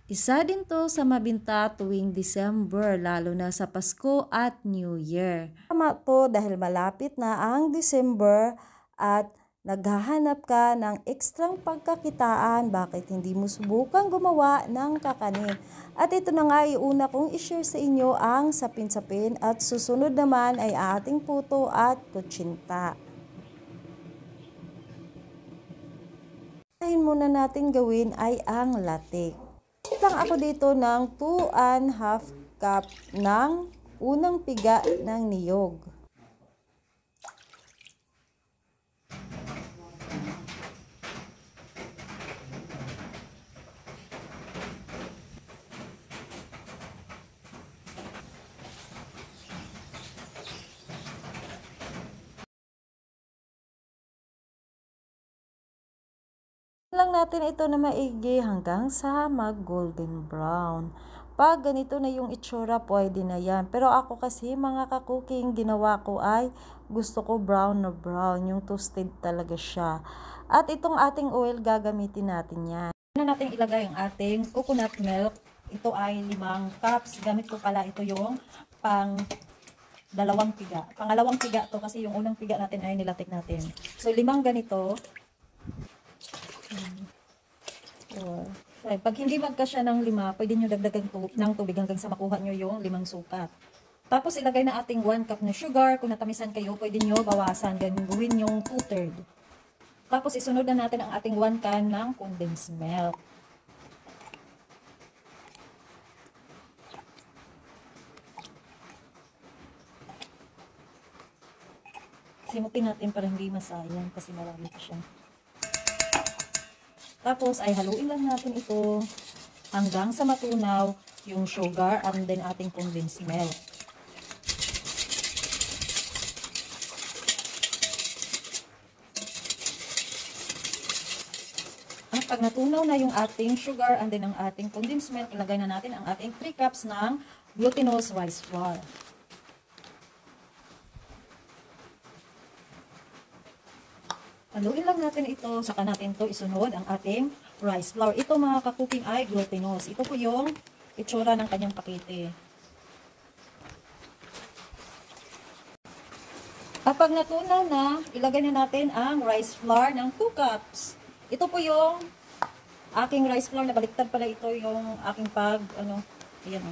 Isa din to sa mabinta tuwing December, lalo na sa Pasko at New Year. Tama to dahil malapit na ang December at naghahanap ka ng ekstrang pagkakitaan, bakit hindi mo subukang gumawa ng kakanin? At ito na nga, iuna kong i-share sa inyo ang sapin-sapin at susunod naman ay ating puto at kutsinta. Unahin muna natin gawin ay ang latik. Lang ako dito ng 2½ cup ng unang piga ng niyog. Lang natin ito na maigi hanggang sa mag golden brown. Pag ganito na yung itsura, pwede na yan. Pero ako kasi mga ka-cooking, ginawa ko ay gusto ko brown na brown. Yung toasted talaga siya. At itong ating oil, gagamitin natin yan. Na natin ilagay ang ating coconut milk. Ito ay 5 cups. Gamit ko pala ito yung pangalawang piga to kasi yung unang piga natin ay nilatik natin. So 5 ganito. Pag hindi magkasya ng 5, pwede nyo dagdagan ng tubig hanggang sa makuha nyo yung 5 sukat. Tapos ilagay na ating 1 cup na sugar. Kung natamisan kayo, pwede nyo bawasan. Gawin yung 2/3. Tapos isunod na natin ang ating 1 can ng condensed milk. Simutin natin para hindi masayang kasi marami pa siya. Tapos ay haluin lang natin ito hanggang sa matunaw yung sugar and then ating condensed milk. At pag natunaw na yung ating sugar and then ang ating condensed milk, ilagay na natin ang ating 3 cups ng glutinous rice flour. Haluin lang natin ito, saka natin ito isunod ang ating rice flour. Ito mga ka-cooking ay glutinous. Ito po yung itsura ng kanyang pakete. Kapag natunaw na, ilagay na natin ang rice flour ng 2 cups. Ito po yung aking rice flour, nabaliktad pala ito yung aking ayan o.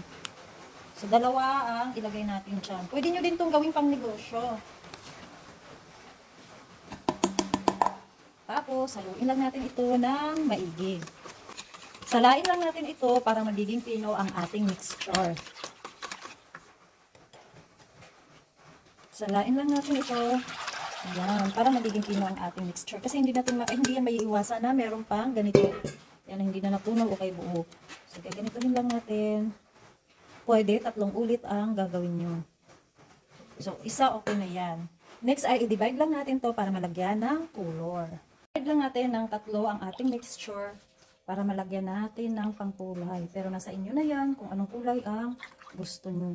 So, 2 ang ilagay natin dyan. Pwede nyo din itong gawing pang negosyo. Tapos, haluin lang natin ito ng maigi. Salain lang natin ito para magiging pino ang ating mixture. Salain lang natin ito. Ayan, para magiging pino ang ating mixture. Kasi hindi yan maiiwasan na meron pang ganito. Yan, hindi na natunaw o kay buo. So, ganito din lang natin. Pwede, 3 ulit ang gagawin nyo. So, isa okay na yan. Next ay i-divide lang natin to para malagyan ng color. Divide lang natin ng 3 ang ating mixture para malagyan natin ng pangkulay. Pero nasa inyo na yan kung anong kulay ang gusto nyo.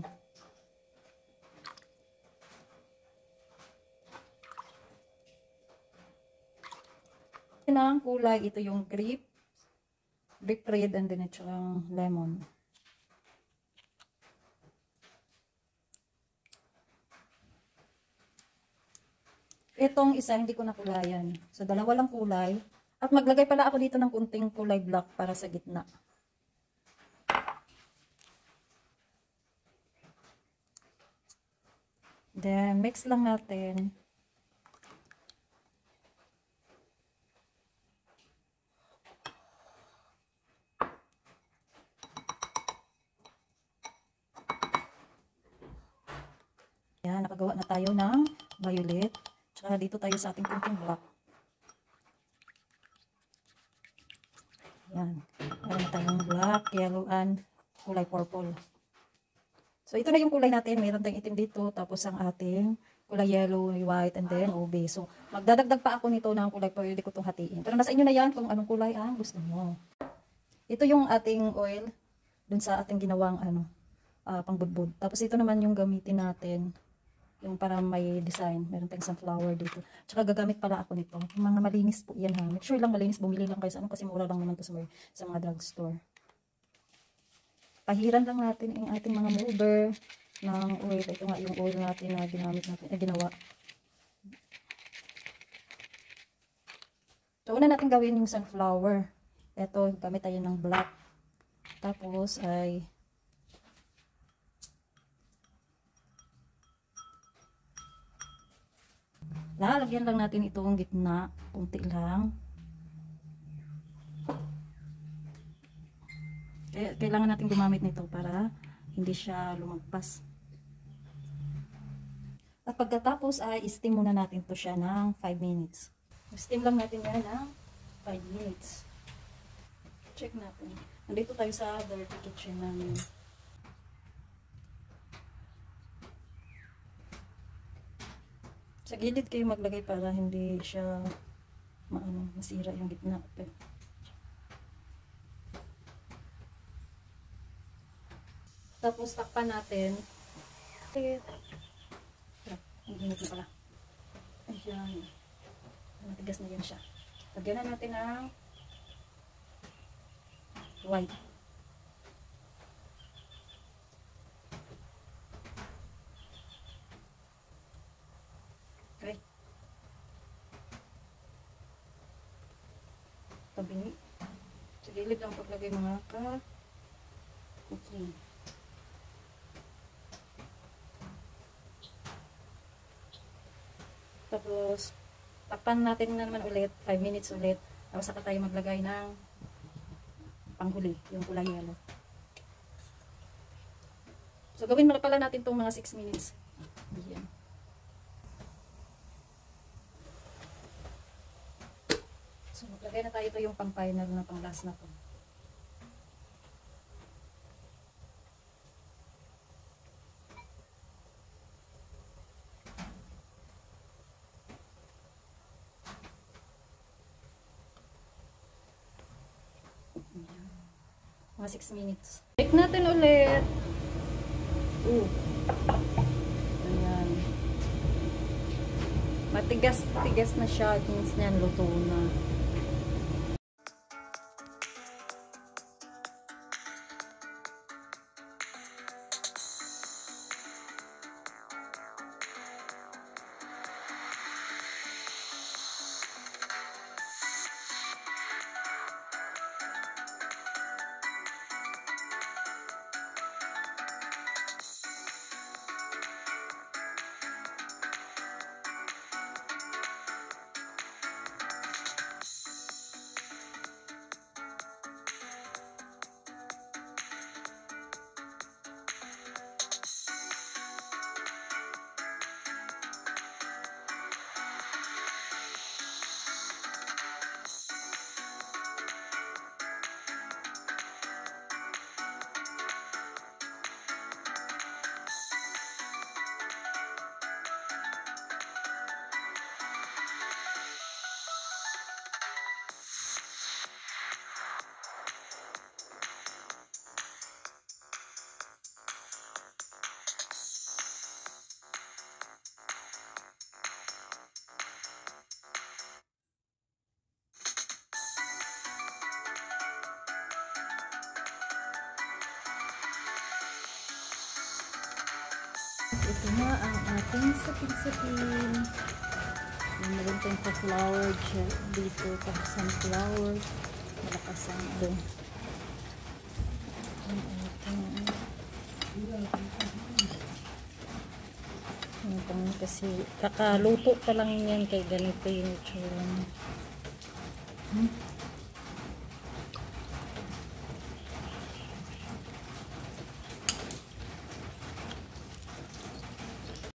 Ang kulay, ito yung grape red and then ito yung lemon. Itong isa, hindi ko nakulayan. So, 2 lang kulay. At maglagay pala ako dito ng kunting kulay black para sa gitna. Then, mix lang natin. Yan, nakagawa na tayo ng violet. Tsaka dito tayo sa ating kunting black. Yan. Meron tayong black, yellow, and kulay purple. So, ito na yung kulay natin. Meron tayong itim dito. Tapos, ang ating kulay yellow, white, and then ube. So, magdadagdag pa ako nito ng kulay. Pwede ko itong hatiin. Pero nasa inyo na yan kung anong kulay ang gusto mo. Ito yung ating oil dun sa ating ginawang pangbudbud. Tapos, ito naman yung gamitin natin. Yung para may design. Meron tayong sunflower dito. Tsaka gagamit pala ako nito. Yung mga malinis po yan ha. Make sure lang malinis. Bumili lang kayo sa kasi mura lang naman to sa mga drugstore. pahiran lang natin ang ating mga mover ng oil. Ito nga yung oil natin na ginawa. So, una natin gawin yung sunflower. Ito, gamit tayo ng black. Tapos ay lalagyan lang natin itong gitna, kunti lang. Kailangan natin gumamit nito para hindi siya lumagpas. At pagkatapos ay steam muna natin to siya ng 5 minutes. Steam lang natin yan ng 5 minutes. Check natin. Nandito tayo sa dirty kitchen namin. Sa gilid kayo maglagay para hindi siya masira yung gitna. Tapos takpan natin. Hindi natin pala. Ayan. Matigas na yan siya. Lagyan na natin ng white. Okay. Tabingi. Sa gilid lang paglagay mga ka-cooking. Tapos, takpan natin na naman ulit, 5 minutes ulit. Tapos saka tayo maglagay ng panghuli, yung kulay yellow. So, gawin mo pala natin itong mga 6 minutes. Ayan. So, maglagay na tayo ito yung pang-final na pang-last na to. Mga 6 minutes. Check natin ulit. Ayan. Matigas-tigas na siya. Means niyan, luto na. Ito na ang ating sapin-sapin. Meron tayong pa-flower dito, pa-sunflower. Malakas ang doon. Kasi kakaluto pa lang yan kay ganito yung itsura.